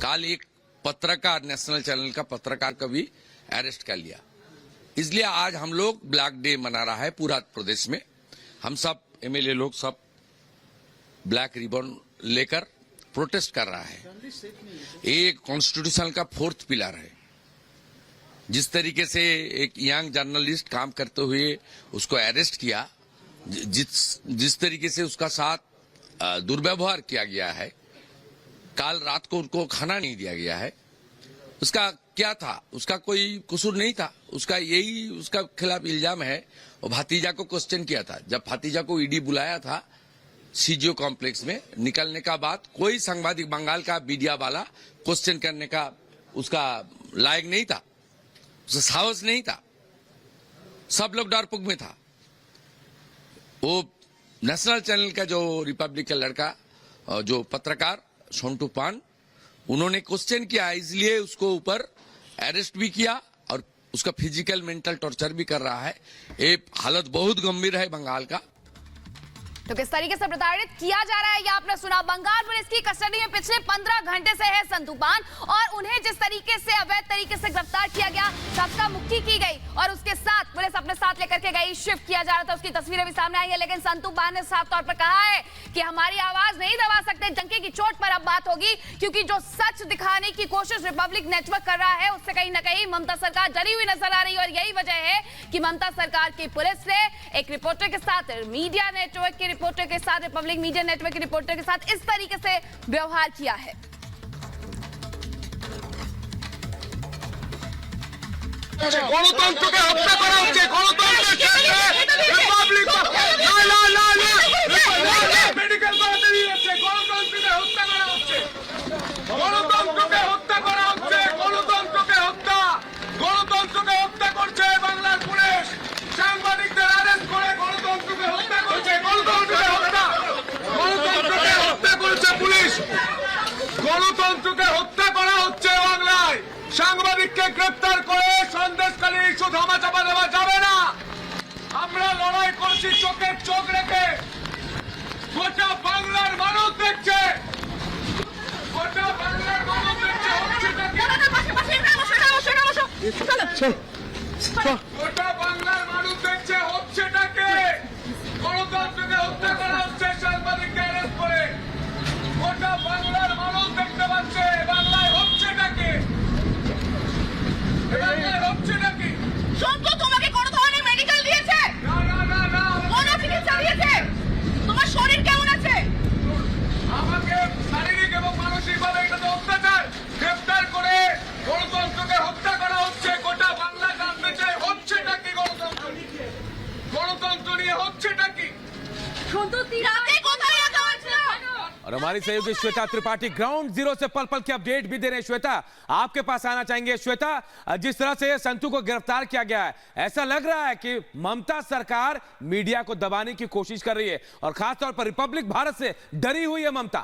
कल एक पत्रकार, नेशनल चैनल का पत्रकार का भी अरेस्ट कर लिया। इसलिए आज हम लोग ब्लैक डे मना रहा है पूरा प्रदेश में। हम सब एमएलए लोग सब ब्लैक रिबन लेकर प्रोटेस्ट कर रहा है। ये कॉन्स्टिट्यूशन का 4th पिलर है। जिस तरीके से एक यंग जर्नलिस्ट काम करते हुए उसको अरेस्ट किया, जिस तरीके से उसका साथ दुर्व्यवहार किया गया है, कल रात को उनको खाना नहीं दिया गया है, उसका क्या था? उसका कोई कसूर नहीं था। उसका खिलाफ इल्जाम है। और भतीजा को क्वेश्चन किया था। जब भतीजा को ईडी बुलाया था सीजीओ कॉम्प्लेक्स में, निकलने का बाद कोई सांबादिक बंगाल का मीडिया वाला क्वेश्चन करने का उसका लायक नहीं था, उसका साहस नहीं था। सब लोग डरपोक में था। वो नेशनल चैनल का जो रिपब्लिक का लड़का, जो पत्रकार सोंटू पान, उन्होंने क्वेश्चन किया, इसलिए उसको ऊपर अरेस्ट भी किया और उसका फिजिकल मेंटल टॉर्चर भी कर रहा है। ये हालत बहुत गंभीर है बंगाल का। तो किस तरीके से प्रताड़ित किया जा रहा है ये आपने सुना। बंगाल पुलिस की कस्टडी में पिछले 15 घंटे से है संतू पान, और उन्हें जिस तरीके से अवैध तरीके से गिरफ्तार किया गया, सबका मुक्ति की गई और उसके साथ पुलिस अपने साथ लेकर के गई, शिफ्ट किया जा रहा था, उसकी तस्वीरें भी सामने आई है। लेकिन संतू पान ने साफ तौर पर कहा है कि हमारी आवाज नहीं दबा सकते। डंके की चोट पर अब बात होगी, क्योंकि जो सच दिखाने की कोशिश रिपब्लिक नेटवर्क कर रहा है उससे कहीं ना कहीं ममता सरकार डरी हुई नजर आ रही है। और यही वजह है कि ममता सरकार की पुलिस ने एक रिपोर्टर के साथ, मीडिया नेटवर्क के रिपोर्टर के साथ, रिपब्लिक मीडिया नेटवर्क के रिपोर्टर के साथ इस तरीके से व्यवहार किया है। গণতন্ত্রকে হত্যা করা হচ্ছে, গণতন্ত্রের সাথে রিপাবলিক মেডিকেল করাতে দিয়েছে, গণতন্ত্রকে হত্যা করা হচ্ছে, গণতন্ত্রকে হত্যা করা হচ্ছে, গণতন্ত্রকে হত্যা করছে বাংলার পুলিশ। সাংবাদিকদের অ্যারেস্ট করে গণতন্ত্রকে হত্যা করছে, গণতন্ত্রকে হত্যা করছে পুলিশ, গণতন্ত্রকে হত্যা করা হচ্ছে বাংলায়। সাংবাদিককে গ্রেফতার করে সন্দেশখালী ইস্যু ধামাচাপা দেওয়া যাবে না। আমরা লড়াই করছি চোখে চোখ রেখে। গোটা বাংলার মানুষ দেখছে, গোটা বাংলার মানুষ দেখছে গোটা বাংলার মানুষ দেখছে হচ্ছেটাকে। গণতন্ত্রকে হত্যা করা হচ্ছে সাংবাদিককে অ্যারেস্ট করে। গোটা বাংলার মানুষ দেখতে পাচ্ছে বাংলায় হচ্ছেটাকে। তোমাকে কোন ধরনের মেডিকেল দিয়েছে? কোন চিকিৎসা দিয়েছে? তোমার শরীর কেমন আছে? আমাকে শারীরিক এবং মানসিকভাবে এটা তো অত্যাচার। গ্রেফতার করে গণতন্ত্রকে হত্যা করা হচ্ছে। গোটা বাংলা জানতে চায় হচ্ছেটা কি? গণতন্ত্র নিয়ে হচ্ছেটা কি? और हमारी सहयोगी श्वेता त्रिपाठी ग्राउंड जीरो से पल पल की अपडेट भी दे रहे हैं। श्वेता, आपके पास आना चाहेंगे। श्वेता, जिस तरह से संतू को गिरफ्तार किया गया है, ऐसा लग रहा है कि ममता सरकार मीडिया को दबाने की कोशिश कर रही है और खासतौर पर रिपब्लिक भारत से डरी हुई है ममता।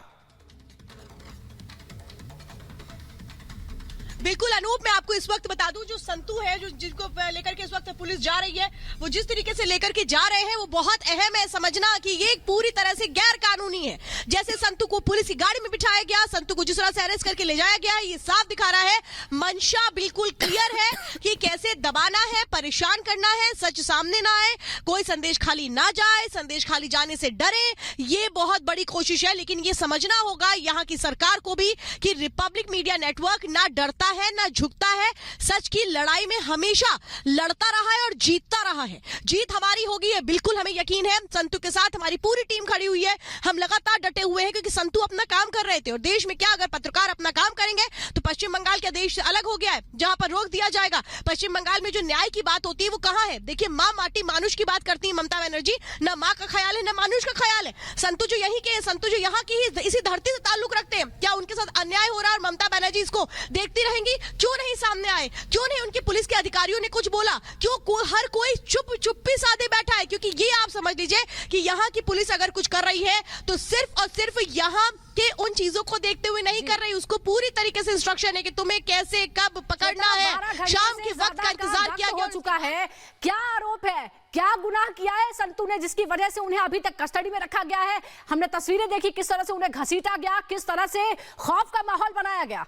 बिल्कुल अनूप, मैं आपको इस वक्त बता दूं, जो संतू है, जो जिनको लेकर के इस वक्त पुलिस जा रही है, वो जिस तरीके से लेकर के जा रहे हैं वो बहुत अहम है समझना कि ये पूरी तरह से गैर कानूनी है। जैसे संतू को पुलिस की गाड़ी में बिठाया गया, संतू को जिस तरह से अरेस्ट करके ले जाया गया है, ये साफ दिखा रहा है, मंशा बिल्कुल क्लियर है कि कैसे दबाना है, परेशान करना है, सच सामने ना आए, कोई संदेश खाली ना जाए, संदेश खाली जाने से डरे, ये बहुत बड़ी कोशिश है। लेकिन ये समझना होगा यहाँ की सरकार को भी कि रिपब्लिक मीडिया नेटवर्क ना डरता है ना झुकता है। सच की लड़ाई में हमेशा लड़ता रहा है और जीतता रहा है। जीत हमारी होगी, ये बिल्कुल हमें यकीन है। संतू के साथ हमारी पूरी टीम खड़ी हुई है। हम लगातार डटे हुए हैं क्योंकि संतू अपना काम कर रहे थे। और देश में क्या, अगर पत्रकार अपना काम करेंगे तो पश्चिम बंगाल का देश अलग हो गया है, जहां पर रोक दिया जाएगा। पश्चिम बंगाल में जो न्याय की बात होती है वो कहां है? देखिए, माँ माटी मानुष की बात करती है ममता बनर्जी। ना माँ का ख्याल है ना मानुष का ख्याल है। संतू जो यहीं के, संतू जो यहाँ की इसी धरती से ताल्लुक रखते हैं, क्या उनके साथ अन्याय हो रहा है और ममता बनर्जी इसको देखती रहेंगी? क्यों नहीं सामने आए? क्यों नहीं उनकी पुलिस के अधिकारियों ने कुछ बोला? क्यों हर कोई चुप्पी साधे बैठा है? क्योंकि ये आप समझ लीजिए कि यहाँ की पुलिस अगर कुछ कर रही है तो सिर्फ और सिर्फ यहाँ के उन चीजों को देखते हुए नहीं कर रही। उसको पूरी तरीके से इंस्ट्रक्शन है कि तुम्हें कैसे कब पकड़ना है। शाम के वक्त का इंतजार किया हो चुका है। क्या आरोप है, क्या गुनाह किया है संतू ने, जिसकी वजह से उन्हें अभी तक कस्टडी में रखा गया है? हमने तस्वीरें देखी किस तरह से उन्हें घसीटा गया, किस तरह से खौफ का माहौल बनाया गया।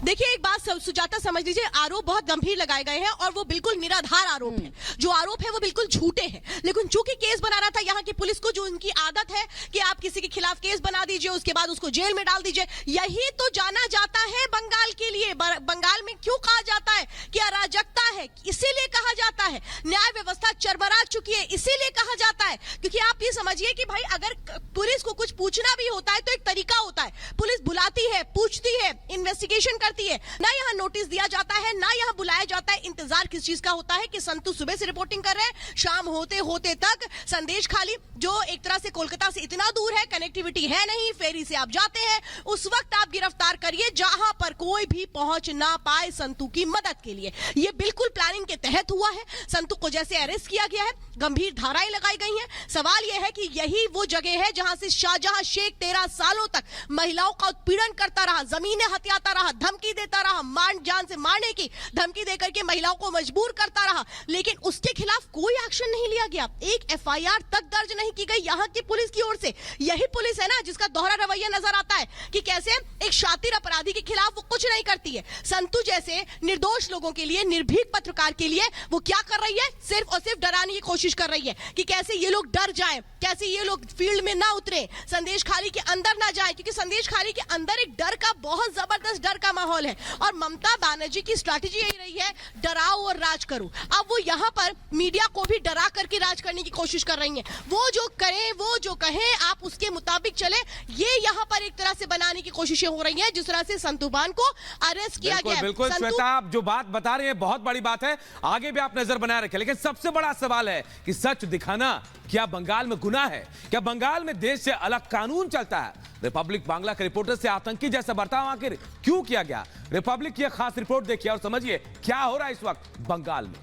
देखिए एक बात सुजाता समझ लीजिए, आरोप बहुत गंभीर लगाए गए हैं और वो बिल्कुल निराधार आरोप है। जो आरोप है वो बिल्कुल झूठे हैं। लेकिन चूंकि केस बनाना था यहाँ की पुलिस को, जो उनकी आदत है कि आप किसी के खिलाफ केस बना दीजिए, उसके बाद उसको जेल में डाल दीजिए। यही तो जाना जाता है बंगाल के लिए। बंगाल में क्यों कहा जाता है कि अराजकता है, इसीलिए कहा जाता है। न्याय व्यवस्था चरमरा चुकी है, इसीलिए कहा जाता है। क्योंकि आप ये समझिए कि भाई अगर पुलिस को कुछ पूछना भी होता है तो एक तरीका होता है। पुलिस बुलाती है, पूछती है, इन्वेस्टिगेशन करती है। ना यहाँ नोटिस दिया जाता है, ना यहाँ बुलाया जाता है। इंतजार किस चीज का होता है कि संतू सुबह से रिपोर्टिंग कर रहे हैं, शाम होते होते तक संदेश खाली, जो एक तरह से कोलकाता से इतना दूर है, कनेक्टिविटी है नहीं, फेरी से आप जाते हैं, उस वक्त आप गिरफ्तार करिए जहां पर कोई भी पहुंच ना पाए संतू की मदद के लिए। ये बिल्कुल प्लानिंग के तहत हुआ है। संतू को जैसे अरेस्ट किया गया है, गंभीर धाराएं लगाई गई हैं। सवाल यह है कि यही वो जगह है जहां से शाहजहां शेख 13 सालों तक महिलाओं का उत्पीड़न करता रहा, जमीनें हथियाता रहा, धमकी देता रहा, जान से मारने की धमकी देकर के महिलाओं को मजबूर करता रहा, लेकिन उसके खिलाफ कोई एक्शन नहीं लिया गया। एक एफआईआर तक दर्ज नहीं की गई यहाँ की पुलिस की ओर से। यही पुलिस है ना जिसका दोहरा रवैया नजर आता है कि कैसे एक शातिर अपराधी के खिलाफ वो कुछ नहीं करती है। संतू जैसे निर्दोष लोगों के लिए, निर्भीक पत्रकार के लिए वो क्या कर रही है? सिर्फ और सिर्फ डराने की कोशिश कर रही है कि कैसे ये लोग डर जाएं, कैसे ये लोग फील्ड में ना उतरे, संदेश खाली के अंदर ना जाए, क्योंकि संदेश खाली के अंदर एक डर का, बहुत जबरदस्त डर का माहौल है। और ममता बनर्जी की स्ट्रैटेजी यही रही है, डराओ और राज करो। अब वो यहाँ पर मीडिया को भी डरा करके राज करने की कोशिश कर रही है। वो जो करें, वो जो कहें, आप उसके मुताबिक चले, ये यहाँ पर एक तरह से बनाने की कोशिशें हो रही हैं। जिस तरह से संतूबान को अरेस्ट किया गया। बिल्कुल श्वेता, आप जो बात बता रहे हैं बहुत बड़ी बात है, आगे भी आप नजर बनाए रखें। लेकिन सबसे बड़ा सवाल है कि सच दिखाना क्या बंगाल में गुनाह है? क्या बंगाल में देश से अलग कानून चलता है? रिपब्लिक बांग्ला के रिपोर्टर से आतंकी जैसा बर्ताव आखिर क्यों किया गया? रिपब्लिक की खास रिपोर्ट देखिए और समझिए क्या हो रहा है इस वक्त बंगाल में।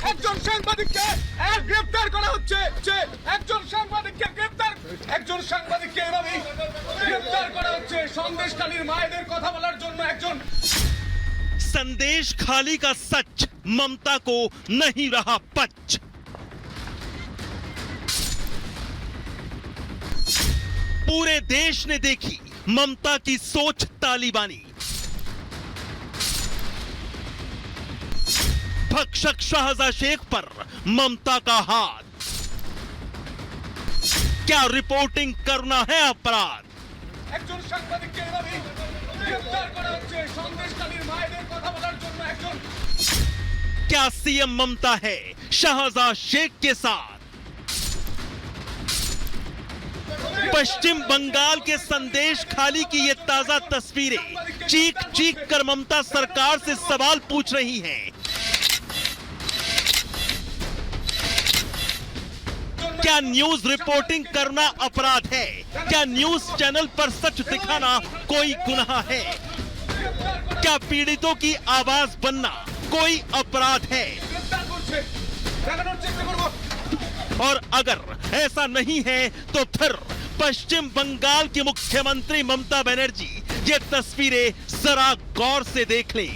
একজন সাংবাদিককে গ্রেফতার করা হচ্ছে। একজন সাংবাদিককে এভাবেই গ্রেফতার করা হচ্ছে সন্দেশখালীর মায়েদের কথা বলার জন্য। একজন संदेश खाली का सच ममता को नहीं रहा पच। पूरे देश ने देखी ममता की सोच तालिबानी। भक्षक शाहजहां शेख पर ममता का हाथ। क्या रिपोर्टिंग करना है अपराध? একজন সাংবাদিককে এভাবেই গ্রেফতার করা হচ্ছে সন্দেশখালীর মায়েদের কথা বলার জন্য। একজন क्या सीएम ममता है शाहजहां शेख के साथ? पश्चिम बंगाल के संदेश खाली की ये ताजा तस्वीरें चीख चीख कर ममता सरकार से सवाल पूछ रही हैं। क्या न्यूज रिपोर्टिंग करना अपराध है? क्या न्यूज चैनल पर सच दिखाना कोई गुनाह है? क्या पीड़ितों की आवाज बनना कोई अपराध है? গ্রেফতার করছে, দেখানোর চেষ্টা করব। और अगर ऐसा नहीं है तो फिर पश्चिम बंगाल की मुख्यमंत्री ममता बनर्जी ये तस्वीरें जरा गौर से देख लें।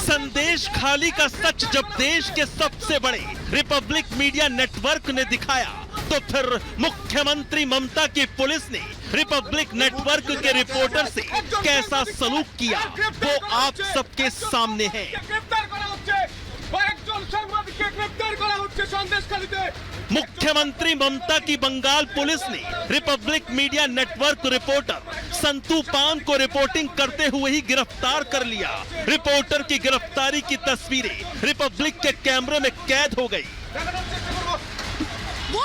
संदेश खाली का सच जब देश के सबसे बड़े रिपब्लिक मीडिया नेटवर्क ने दिखाया तो फिर मुख्यमंत्री ममता की पुलिस ने रिपब्लिक नेटवर्क के रिपोर्टर से कैसा सलूक किया वो आप सबके सामने है। গ্রেফতার করা হচ্ছে, কয়েকজন সাংবাদিককে গ্রেফতার করা হচ্ছে সন্দেশখালীতে। मुख्यमंत्री ममता की बंगाल पुलिस ने Republic media network reporter Santu पान को रिपोर्टिंग करते हुए ही गिरफ्तार कर लिया। रिपोर्टर की गिरफ्तारी की तस्वीरें रिपब्लिक के कैमरे में कैद हो गई। দেখানোর চেষ্টা করব। वो